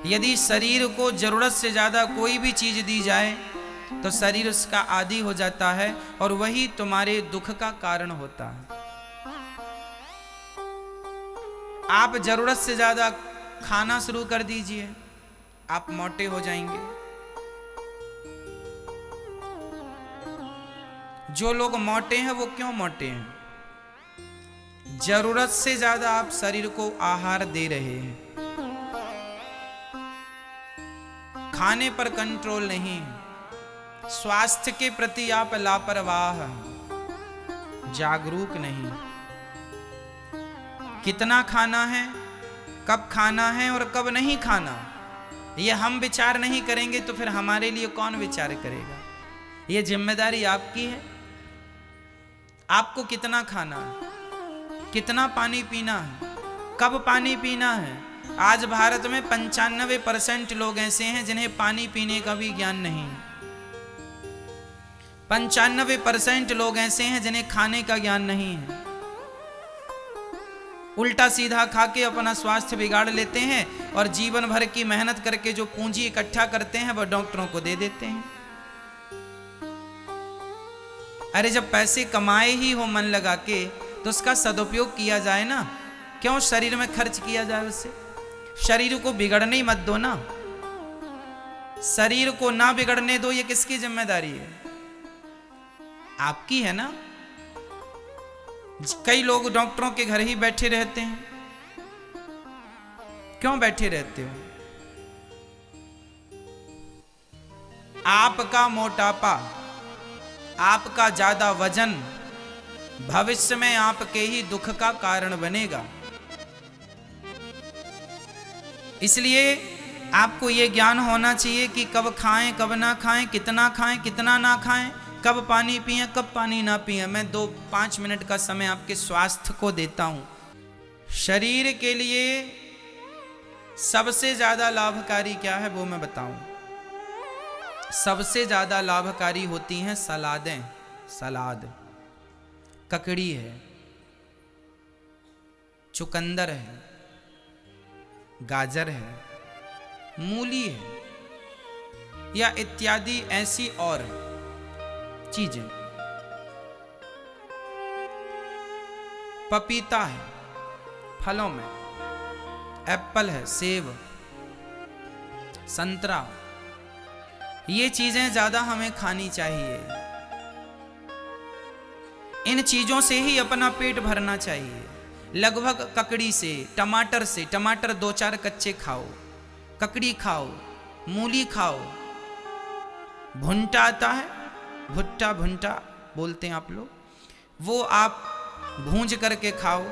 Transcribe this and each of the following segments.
यदि शरीर को जरूरत से ज्यादा कोई भी चीज दी जाए तो शरीर उसका आदी हो जाता है और वही तुम्हारे दुख का कारण होता है। आप जरूरत से ज्यादा खाना शुरू कर दीजिए, आप मोटे हो जाएंगे। जो लोग मोटे हैं वो क्यों मोटे हैं? जरूरत से ज्यादा आप शरीर को आहार दे रहे हैं, खाने पर कंट्रोल नहीं, स्वास्थ्य के प्रति आप लापरवाह, जागरूक नहीं। कितना खाना है, कब खाना है और कब नहीं खाना, ये हम विचार नहीं करेंगे तो फिर हमारे लिए कौन विचार करेगा? ये जिम्मेदारी आपकी है। आपको कितना खाना है, कितना पानी पीना है, कब पानी पीना है। आज भारत में 95% लोग ऐसे हैं जिन्हें पानी पीने का भी ज्ञान नहीं। 95% लोग ऐसे हैं जिन्हें खाने का ज्ञान नहीं है। उल्टा सीधा खा के अपना स्वास्थ्य बिगाड़ लेते हैं और जीवन भर की मेहनत करके जो पूंजी इकट्ठा करते हैं वह डॉक्टरों को दे देते हैं। अरे जब पैसे कमाए ही हो मन लगा के तो उसका सदुपयोग किया जाए ना, क्यों शरीर में खर्च किया जाए? उससे शरीर को बिगड़ने ही मत दो ना, शरीर को ना बिगड़ने दो। ये किसकी जिम्मेदारी है? आपकी है ना। कई लोग डॉक्टरों के घर ही बैठे रहते हैं। क्यों बैठे रहते हो? आपका मोटापा, आपका ज्यादा वजन भविष्य में आपके ही दुख का कारण बनेगा। इसलिए आपको यह ज्ञान होना चाहिए कि कब खाएं कब ना खाएं, कितना खाएं कितना ना खाएं, कब पानी पिएं कब पानी ना पिएं। मैं 2-5 मिनट का समय आपके स्वास्थ्य को देता हूं। शरीर के लिए सबसे ज्यादा लाभकारी क्या है वो मैं बताऊं। सबसे ज्यादा लाभकारी होती हैं सलादें। सलाद, ककड़ी है, चुकंदर है, गाजर है, मूली है या इत्यादि ऐसी और चीजें। पपीता है, फलों में एप्पल है, सेब, संतरा, ये चीजें ज्यादा हमें खानी चाहिए। इन चीजों से ही अपना पेट भरना चाहिए। लगभग ककड़ी से, टमाटर 2-4 कच्चे खाओ, ककड़ी खाओ, मूली खाओ, भुंटा आता है, भुट्टा बोलते हैं आप लोग, वो आप भूंज करके खाओ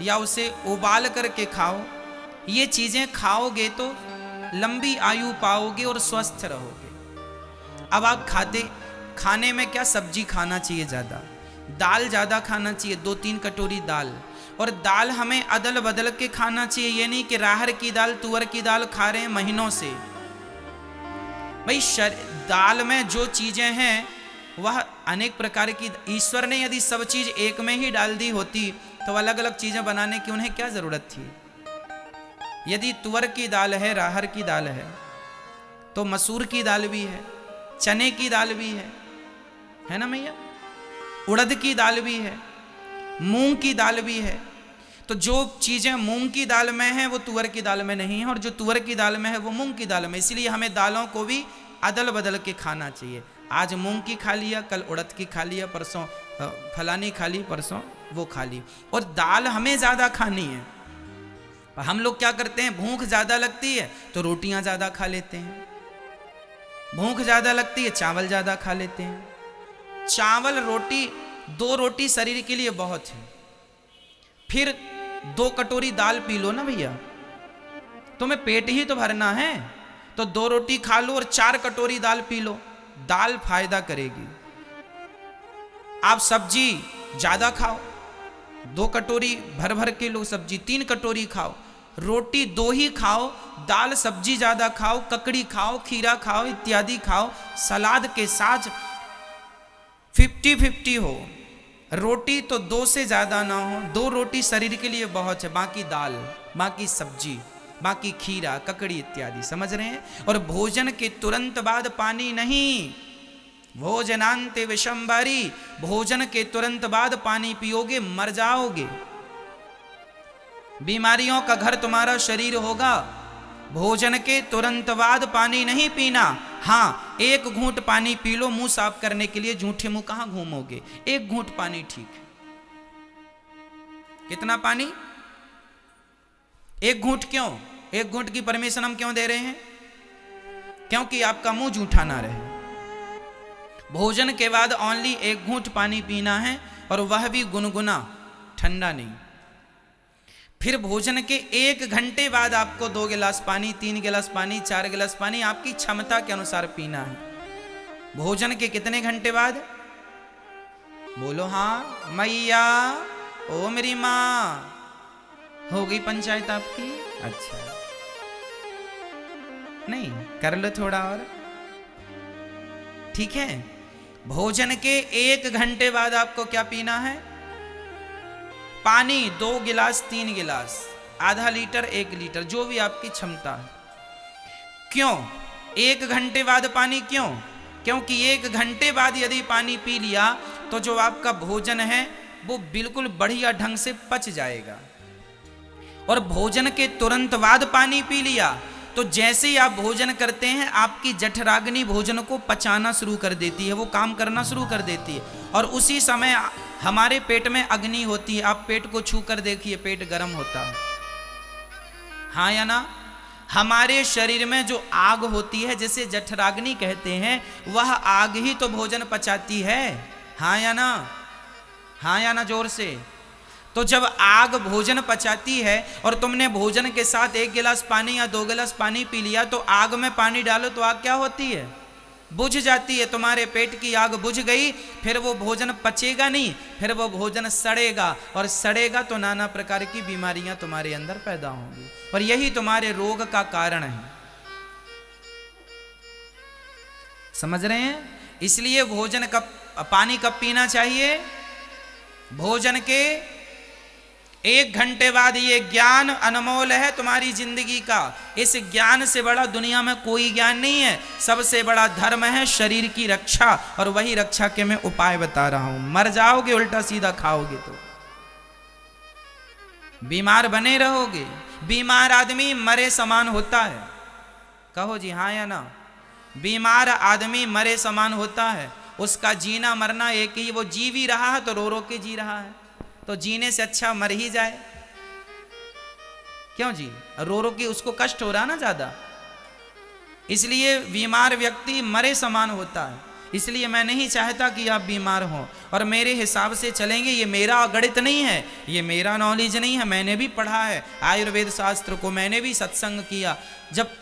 या उसे उबाल करके खाओ। ये चीजें खाओगे तो लंबी आयु पाओगे और स्वस्थ रहोगे। अब आप खाने में क्या सब्जी खाना चाहिए ज्यादा, दाल ज्यादा खाना चाहिए, 2-3 कटोरी दाल। और दाल हमें अदल बदल के खाना चाहिए। ये नहीं कि राहर की दाल तुअर की दाल खा रहे हैं महीनों से। भाई दाल में जो चीजें हैं वह अनेक प्रकार की, ईश्वर ने यदि सब चीज एक में ही डाल दी होती तो अलग अलग चीजें बनाने की उन्हें क्या जरूरत थी। यदि तुअर की दाल है, राहर की दाल है, तो मसूर की दाल भी है, चने की दाल भी है ना भैया, उड़द की दाल भी है, मूंग की दाल भी है। तो जो चीजें मूंग की दाल में हैं वो तुअर की दाल में नहीं है, और जो तुअर की दाल में है वो मूंग की दाल में। इसलिए हमें दालों को भी अदल बदल के खाना चाहिए। आज मूंग की खा लिया, कल उड़द की खा लिया, परसों फलानी खा ली, परसों वो खा ली। और दाल हमें ज्यादा खानी है। हम लोग क्या करते हैं, भूख ज्यादा लगती है तो रोटियां ज्यादा खा लेते हैं, भूख ज्यादा लगती है चावल ज्यादा खा लेते हैं। चावल रोटी, 2 रोटी शरीर के लिए बहुत है। फिर 2 कटोरी दाल पी लो ना भैया, तुम्हें पेट ही तो भरना है। तो 2 रोटी खा लो और 4 कटोरी दाल पी लो, दाल फायदा करेगी। आप सब्जी ज्यादा खाओ, 2 कटोरी भर भर के लो सब्जी, 3 कटोरी खाओ। रोटी 2 ही खाओ, दाल सब्जी ज्यादा खाओ, ककड़ी खाओ, खीरा खाओ, इत्यादि खाओ। सलाद के साथ 50-50 हो। रोटी तो 2 से ज्यादा ना हो, 2 रोटी शरीर के लिए बहुत है, बाकी दाल, बाकी सब्जी, बाकी खीरा ककड़ी इत्यादि, समझ रहे हैं। और भोजन के तुरंत बाद पानी नहीं, भोजनांते विषंबरी, भोजन के तुरंत बाद पानी पियोगे मर जाओगे, बीमारियों का घर तुम्हारा शरीर होगा। भोजन के तुरंत बाद पानी नहीं पीना। हाँ, एक घूंट पानी पी लो मुंह साफ करने के लिए, झूठे मुंह कहां घूमोगे, एक घूंट पानी ठीक है। कितना पानी? एक घूंट। क्यों एक घूंट की परमिशन हम क्यों दे रहे हैं? क्योंकि आपका मुंह जूठा ना रहे। भोजन के बाद ओनली एक घूंट पानी पीना है, और वह भी गुनगुना, ठंडा नहीं। फिर भोजन के 1 घंटे बाद आपको 2 गिलास पानी, 3 गिलास पानी, 4 गिलास पानी आपकी क्षमता के अनुसार पीना है। भोजन के कितने घंटे बाद? बोलो हाँ मैया, ओ मेरी माँ, हो गई पंचायत आपकी? अच्छा, नहीं कर लो थोड़ा और, ठीक है। भोजन के 1 घंटे बाद आपको क्या पीना है? पानी 2 गिलास, 3 गिलास, आधा लीटर, 1 लीटर, जो भी आपकी क्षमता है। क्यों 1 घंटे बाद पानी? क्यों? क्योंकि 1 घंटे बाद यदि पानी पी लिया तो जो आपका भोजन है वो बिल्कुल बढ़िया ढंग से पच जाएगा। और भोजन के तुरंत बाद पानी पी लिया तो जैसे ही आप भोजन करते हैं आपकी जठराग्नि भोजन को पचाना शुरू कर देती है, वो काम करना शुरू कर देती है, और उसी समय हमारे पेट में अग्नि होती है। आप पेट को छू कर देखिए, पेट गर्म होता है, हाँ या ना? हमारे शरीर में जो आग होती है जिसे जठराग्नि कहते हैं, वह आग ही तो भोजन पचाती है, हाँ या ना? हाँ या ना? जोर से। तो जब आग भोजन पचाती है और तुमने भोजन के साथ 1 गिलास पानी या 2 गिलास पानी पी लिया, तो आग में पानी डालो तो आग क्या होती है? बुझ जाती है। तुम्हारे पेट की आग बुझ गई, फिर वो भोजन पचेगा नहीं, फिर वो भोजन सड़ेगा, और सड़ेगा तो नाना प्रकार की बीमारियां तुम्हारे अंदर पैदा होंगी, और यही तुम्हारे रोग का कारण है। समझ रहे हैं? इसलिए भोजन कब, पानी कब पीना चाहिए? भोजन के 1 घंटे बाद। ये ज्ञान अनमोल है तुम्हारी जिंदगी का। इस ज्ञान से बड़ा दुनिया में कोई ज्ञान नहीं है। सबसे बड़ा धर्म है शरीर की रक्षा, और वही रक्षा के मैं उपाय बता रहा हूं। मर जाओगे उल्टा सीधा खाओगे तो, बीमार बने रहोगे। बीमार आदमी मरे समान होता है, कहो जी हाँ या ना? बीमार आदमी मरे समान होता है, उसका जीना मरना एक ही। वो जी भी रहा है तो रो रो के जी रहा है, तो जीने से अच्छा मर ही जाए। क्यों जी? रो रो के उसको कष्ट हो रहा ना ज्यादा, इसलिए बीमार व्यक्ति मरे समान होता है। इसलिए मैं नहीं चाहता कि आप बीमार हो, और मेरे हिसाब से चलेंगे। ये मेरा गणित नहीं है, ये मेरा नॉलेज नहीं है, मैंने भी पढ़ा है आयुर्वेद शास्त्र को, मैंने भी सत्संग किया। जब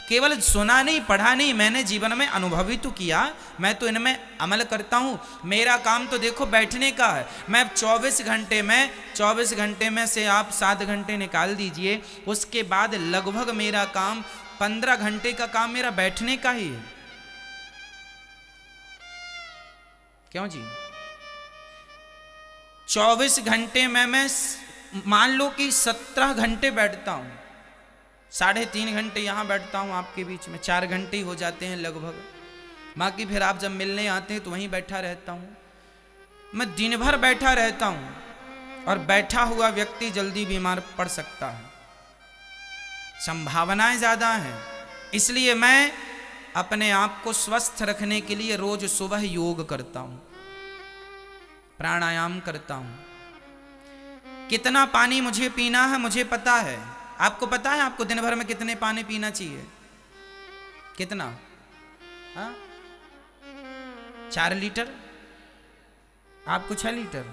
केवल सुना नहीं, पढ़ा नहीं, मैंने जीवन में अनुभवी तो किया, मैं तो इनमें अमल करता हूँ। मेरा काम तो देखो बैठने का है। मैं 24 घंटे में से आप 7 घंटे निकाल दीजिए, उसके बाद लगभग मेरा काम 15 घंटे का काम मेरा बैठने का ही है। क्यों जी? 24 घंटे में मैं मान लो कि 17 घंटे बैठता हूँ, 3.5 घंटे यहाँ बैठता हूँ आपके बीच में, 4 घंटे ही हो जाते हैं लगभग। बाकी फिर आप जब मिलने आते हैं तो वहीं बैठा रहता हूँ। मैं दिन भर बैठा रहता हूँ, और बैठा हुआ व्यक्ति जल्दी बीमार पड़ सकता है, संभावनाएं ज़्यादा हैं। इसलिए मैं अपने आप को स्वस्थ रखने के लिए रोज सुबह योग करता हूँ, प्राणायाम करता हूँ। कितना पानी मुझे पीना है मुझे पता है। आपको पता है आपको दिन भर में कितने पानी पीना चाहिए? कितना? 4 लीटर? आपको 6 लीटर?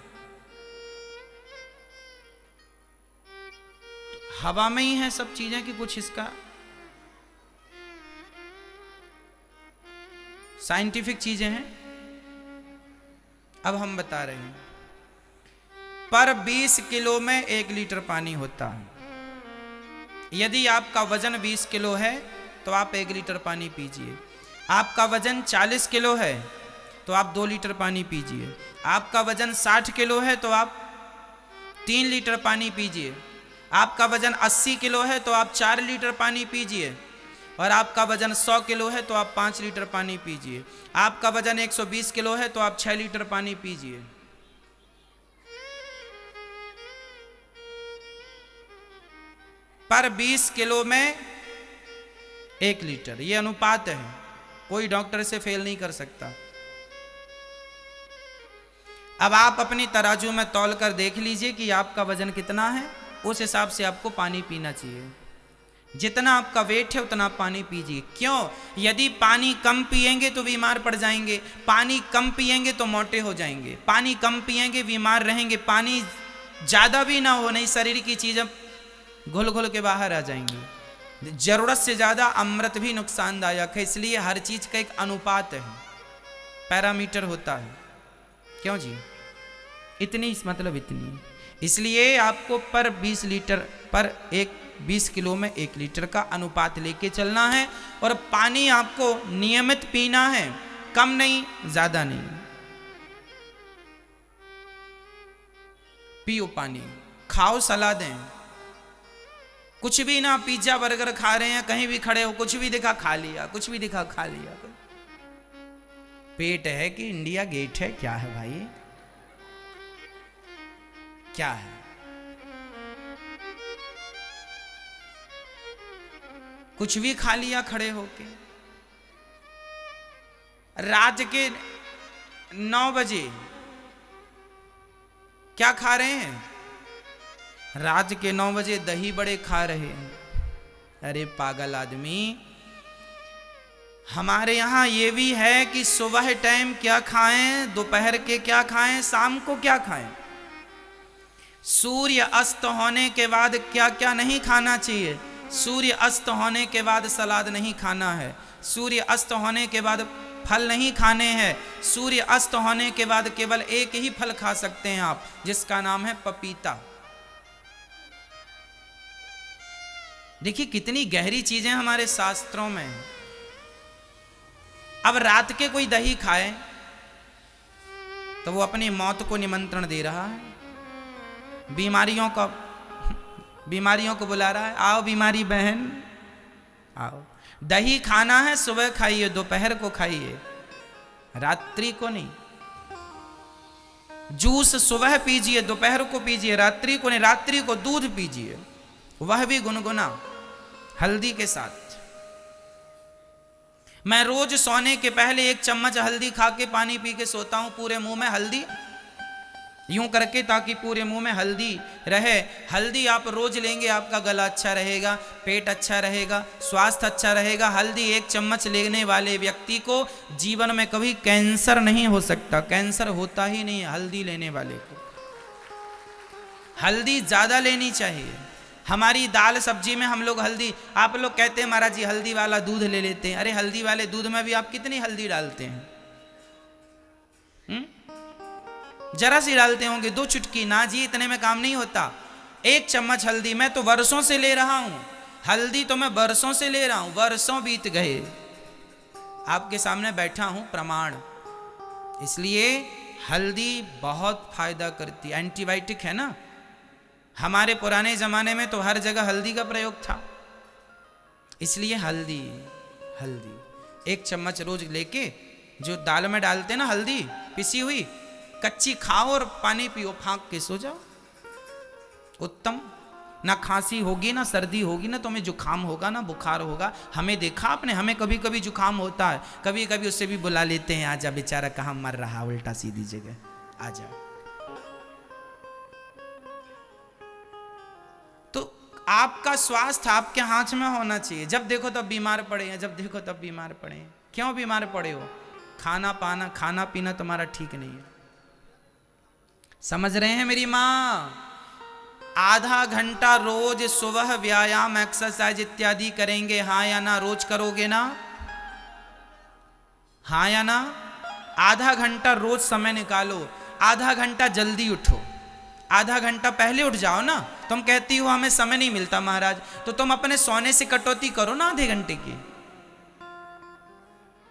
हवा में ही है सब चीजें कि कुछ इसका साइंटिफिक चीजें हैं। अब हम बता रहे हैं, पर 20 किलो में 1 लीटर पानी होता है। यदि आपका वजन 20 किलो है तो आप 1 लीटर पानी पीजिए। आपका वजन 40 किलो है तो आप 2 लीटर पानी पीजिए। आपका वजन 60 किलो है तो आप 3 लीटर पानी पीजिए। आपका वजन 80 किलो है तो आप 4 लीटर पानी पीजिए, और आपका वजन 100 किलो है तो आप 5 लीटर पानी पीजिए। आपका वजन 120 किलो है तो आप 6 लीटर पानी पीजिए। पर 20 किलो में 1 लीटर, ये अनुपात है, कोई डॉक्टर से फेल नहीं कर सकता। अब आप अपनी तराजू में तौल कर देख लीजिए कि आपका वजन कितना है, उस हिसाब से आपको पानी पीना चाहिए। जितना आपका वेट है उतना पानी पीजिए। क्यों? यदि पानी कम पिएंगे तो बीमार पड़ जाएंगे, पानी कम पिएंगे तो मोटे हो जाएंगे, पानी कम पिएंगे बीमार रहेंगे, पानी ज़्यादा भी ना हो, नहीं शरीर की चीज़ें घुल घुल के बाहर आ जाएंगी। ज़रूरत से ज़्यादा अमृत भी नुकसानदायक है, इसलिए हर चीज़ का एक अनुपात है, पैरामीटर होता है। क्यों जी? इतनी मतलब इतनी, इसलिए आपको पर 20 लीटर पर 20 किलो में 1 लीटर का अनुपात लेके चलना है। और पानी आपको नियमित पीना है, कम नहीं ज्यादा नहीं। पियो पानी, खाओ सलादें, कुछ भी ना पिज्जा बर्गर खा रहे हैं, कहीं भी खड़े हो कुछ भी दिखा खा लिया, कुछ भी दिखा खा लिया। पेट है कि इंडिया गेट है? क्या है भाई, क्या है? कुछ भी खा लिया खड़े होके। रात के 9 बजे क्या खा रहे हैं? रात के 9 बजे दही बड़े खा रहे हैं। अरे पागल आदमी, हमारे यहां ये भी है कि सुबह टाइम क्या खाएं, दोपहर के क्या खाएं, शाम को क्या खाएं। सूर्य अस्त होने के बाद क्या क्या नहीं खाना चाहिए। सूर्य अस्त होने के बाद सलाद नहीं खाना है, सूर्य अस्त होने के बाद फल नहीं खाने हैं, सूर्य अस्त होने के बाद केवल एक ही फल खा सकते हैं आप, जिसका नाम है पपीता। देखिए कितनी गहरी चीजें हमारे शास्त्रों में। अब रात के कोई दही खाए तो वो अपनी मौत को निमंत्रण दे रहा है, बीमारियों को बुला रहा है, आओ बीमारी बहन आओ। दही खाना है सुबह खाइए, दोपहर को खाइए, रात्रि को नहीं। जूस सुबह पीजिए, दोपहर को पीजिए, रात्रि को नहीं। रात्रि को दूध पीजिए, वह भी गुनगुना हल्दी के साथ। मैं रोज सोने के पहले 1 चम्मच हल्दी खा के पानी पी के सोता हूं, पूरे मुंह में हल्दी यूं करके, ताकि पूरे मुंह में हल्दी रहे। हल्दी आप रोज लेंगे, आपका गला अच्छा रहेगा, पेट अच्छा रहेगा, स्वास्थ्य अच्छा रहेगा। हल्दी 1 चम्मच लेने वाले व्यक्ति को जीवन में कभी कैंसर नहीं हो सकता, कैंसर होता ही नहीं हल्दी लेने वाले को। हल्दी ज्यादा लेनी चाहिए। हमारी दाल सब्जी में हम लोग हल्दी, आप लोग कहते हैं महाराज जी हल्दी वाला दूध ले लेते हैं। अरे हल्दी वाले दूध में भी आप कितनी हल्दी डालते हैं? जरा सी डालते होंगे, 2 चुटकी ना जी, इतने में काम नहीं होता। 1 चम्मच हल्दी मैं तो वर्षों से ले रहा हूं, हल्दी तो मैं वर्षों से ले रहा हूं, वर्षों बीत गए, आपके सामने बैठा हूं प्रमाण। इसलिए हल्दी बहुत फायदा करती है, एंटीबायोटिक है ना। हमारे पुराने जमाने में तो हर जगह हल्दी का प्रयोग था, इसलिए हल्दी 1 चम्मच रोज लेके, जो दाल में डालते ना हल्दी पिसी हुई, कच्ची खाओ और पानी पियो, फांक के सो जाओ, उत्तम। ना खांसी होगी ना सर्दी होगी, ना तुम्हें जुकाम होगा ना बुखार होगा। हमें देखा आपने, हमें कभी कभी जुकाम होता है, कभी कभी उससे भी बुला लेते हैं, आजा बेचारा कहाँ मर रहा उल्टा सीधी जगह, आजा। तो आपका स्वास्थ्य आपके हाथ में होना चाहिए। जब देखो तब बीमार पड़े हैं, जब देखो तब बीमार पड़े हैं। क्यों बीमार पड़े हो? खाना पीना तुम्हारा ठीक नहीं है। समझ रहे हैं मेरी माँ? आधा घंटा रोज सुबह व्यायाम एक्सरसाइज इत्यादि करेंगे, हाँ या ना? रोज करोगे ना? हाँ या ना? आधा घंटा रोज समय निकालो, आधा घंटा जल्दी उठो, आधा घंटा पहले उठ जाओ ना। तुम कहती हो हमें समय नहीं मिलता महाराज, तो तुम अपने सोने से कटौती करो ना आधे घंटे की,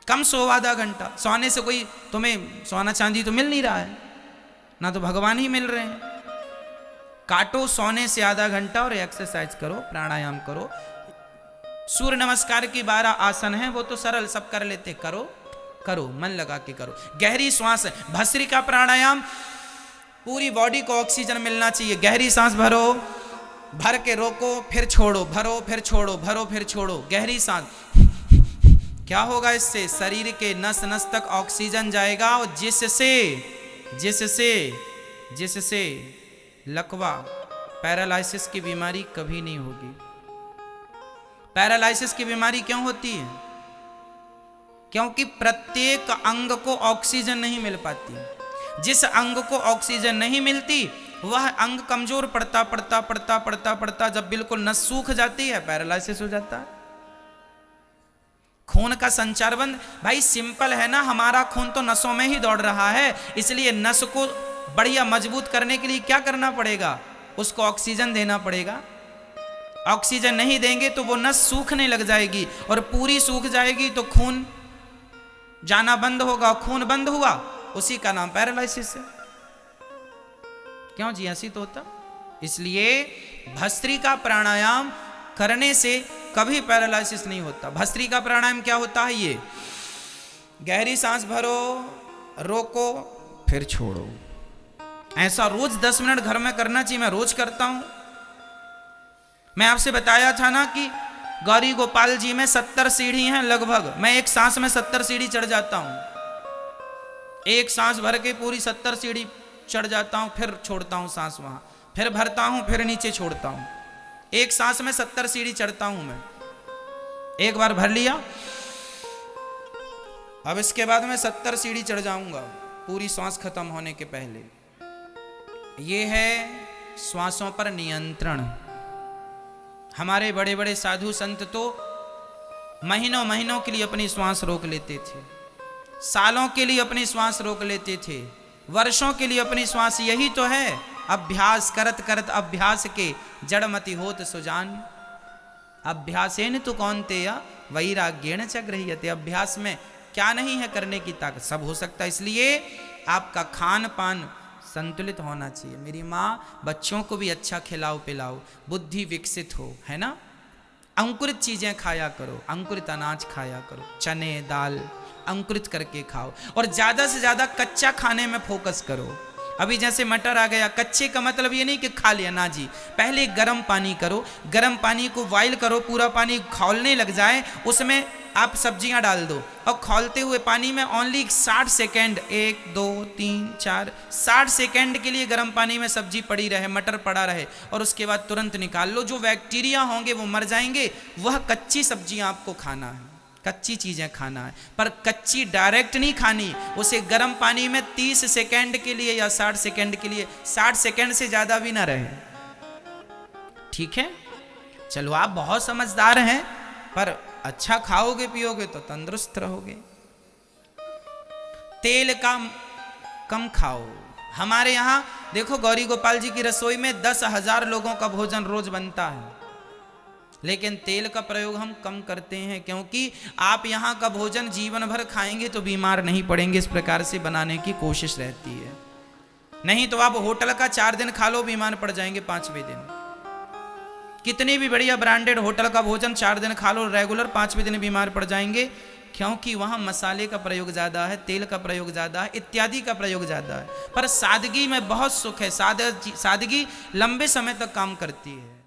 कम सो आधा घंटा। सोने से कोई तुम्हें सोना चांदी तो मिल नहीं रहा है ना, तो भगवान ही मिल रहे हैं। काटो सोने से आधा घंटा और एक्सरसाइज करो, प्राणायाम करो। सूर्य नमस्कार की 12 आसन हैं, वो तो सरल सब कर लेते, करो करो, मन लगा के करो। गहरी श्वास, भस्त्रिका प्राणायाम, पूरी बॉडी को ऑक्सीजन मिलना चाहिए। गहरी सांस भरो, भर के रोको, फिर छोड़ो, भरो फिर छोड़ो, भरो फिर छोड़ो, गहरी सांस। क्या होगा इससे? शरीर के नस नस तक ऑक्सीजन जाएगा और जिससे जिससे जिससे लकवा, पैरालिसिस की बीमारी कभी नहीं होगी। पैरालिसिस की बीमारी क्यों होती है? क्योंकि प्रत्येक अंग को ऑक्सीजन नहीं मिल पाती। जिस अंग को ऑक्सीजन नहीं मिलती वह अंग कमजोर पड़ता पड़ता पड़ता पड़ता पड़ता जब बिल्कुल नस सूख जाती है, पैरालिसिस हो जाता है। खून का संचार बंद। भाई सिंपल है ना, हमारा खून तो नसों में ही दौड़ रहा है, इसलिए नस को बढ़िया मजबूत करने के लिए क्या करना पड़ेगा? उसको ऑक्सीजन देना पड़ेगा। ऑक्सीजन नहीं देंगे तो वो नस सूखने लग जाएगी, और पूरी सूख जाएगी तो खून जाना बंद होगा। खून बंद हुआ, उसी का नाम पैरालिसिस है। क्यों जी, ऐसी तो होता। इसलिए भस्त्रिका प्राणायाम करने से कभी पैरालिसिस नहीं होता। भस्त्रिका प्राणायाम क्या होता है? ये गहरी सांस भरो, रोको, फिर छोड़ो। ऐसा रोज 10 मिनट घर में करना चाहिए। मैं रोज करता हूं। मैं आपसे बताया था ना कि गौरी गोपाल जी में 70 सीढ़ी हैं लगभग। मैं एक सांस में 70 सीढ़ी चढ़ जाता हूं। एक सांस भर के पूरी 70 सीढ़ी चढ़ जाता हूं, फिर छोड़ता हूं सांस वहां, फिर भरता हूं, फिर नीचे छोड़ता हूं। एक सांस में 70 सीढ़ी चढ़ता हूं मैं। एक बार भर लिया, अब इसके बाद मैं 70 सीढ़ी चढ़ जाऊंगा पूरी सांस खत्म होने के पहले। ये है श्वासों पर नियंत्रण। हमारे बड़े बड़े साधु संत तो महीनों महीनों के लिए अपनी श्वास रोक लेते थे, सालों के लिए अपनी श्वास रोक लेते थे, वर्षों के लिए अपनी श्वास। यही तो है अभ्यास करत करत अभ्यास के जड़मति होत सुजान। अभ्यासेन तु कौन्तेय वैराग्येण च गृह्यते। अभ्यास में क्या नहीं है करने की ताकत, सब हो सकता है। इसलिए आपका खान पान संतुलित होना चाहिए। मेरी माँ बच्चों को भी अच्छा खिलाओ पिलाओ, बुद्धि विकसित हो, है ना। अंकुरित चीजें खाया करो, अंकुरित अनाज खाया करो, चने दाल अंकुरित करके खाओ, और ज्यादा से ज्यादा कच्चा खाने में फोकस करो। अभी जैसे मटर आ गया, कच्चे का मतलब ये नहीं कि खा लिया ना जी। पहले गर्म पानी करो, गर्म पानी को बॉइल करो, पूरा पानी खौलने लग जाए, उसमें आप सब्जियां डाल दो, और खौलते हुए पानी में ओनली 60 सेकेंड, 1 2 3 4 60 सेकेंड के लिए गर्म पानी में सब्जी पड़ी रहे, मटर पड़ा रहे, और उसके बाद तुरंत निकाल लो। जो बैक्टीरिया होंगे वो मर जाएंगे। वह कच्ची सब्जियां आपको खाना है, कच्ची चीजें खाना है, पर कच्ची डायरेक्ट नहीं खानी। उसे गर्म पानी में 30 सेकेंड के लिए या 60 सेकेंड के लिए, 60 सेकेंड से ज्यादा भी ना रहे, ठीक है। चलो आप बहुत समझदार हैं, पर अच्छा खाओगे पियोगे तो तंदुरुस्त रहोगे। तेल कम खाओ। हमारे यहाँ देखो गौरी गोपाल जी की रसोई में 10,000 लोगों का भोजन रोज बनता है, लेकिन तेल का प्रयोग हम कम करते हैं, क्योंकि आप यहाँ का भोजन जीवन भर खाएंगे तो बीमार नहीं पड़ेंगे। इस प्रकार से बनाने की कोशिश रहती है। नहीं तो आप होटल का 4 दिन खा लो, बीमार पड़ जाएंगे 5वें दिन। कितनी भी बढ़िया ब्रांडेड होटल का भोजन 4 दिन खा लो रेगुलर, 5वें दिन बीमार पड़ जाएंगे, क्योंकि वहां मसाले का प्रयोग ज्यादा है, तेल का प्रयोग ज्यादा है, इत्यादि का प्रयोग ज्यादा है। पर सादगी में बहुत सुख है। सादगी लंबे समय तक काम करती है।